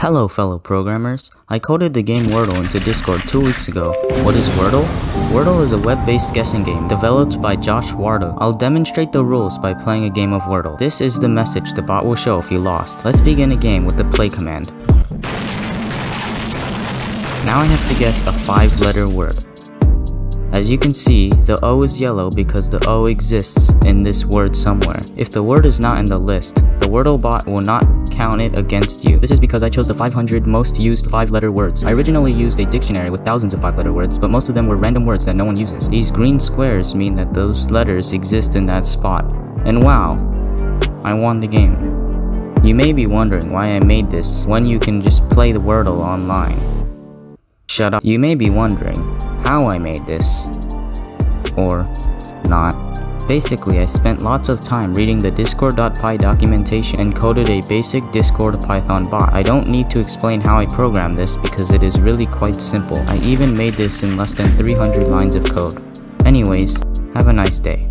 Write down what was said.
Hello fellow programmers, I coded the game Wordle into Discord 2 weeks ago. What is Wordle? Wordle is a web-based guessing game developed by Josh Wardle. I'll demonstrate the rules by playing a game of Wordle. This is the message the bot will show if you lost. Let's begin a game with the play command. Now I have to guess a 5-letter word. As you can see, the O is yellow because the O exists in this word somewhere. If the word is not in the list, the Wordle bot will not count it against you. This is because I chose the 500 most used 5-letter words. I originally used a dictionary with thousands of 5-letter words, but most of them were random words that no one uses. These green squares mean that those letters exist in that spot. And wow, I won the game. You may be wondering why I made this when you can just play the Wordle online. Shut up. You may be wondering how I made this, or not. Basically, I spent lots of time reading the discord.py documentation and coded a basic Discord Python bot. I don't need to explain how I programmed this because it is really quite simple. I even made this in less than 300 lines of code. Anyways, have a nice day.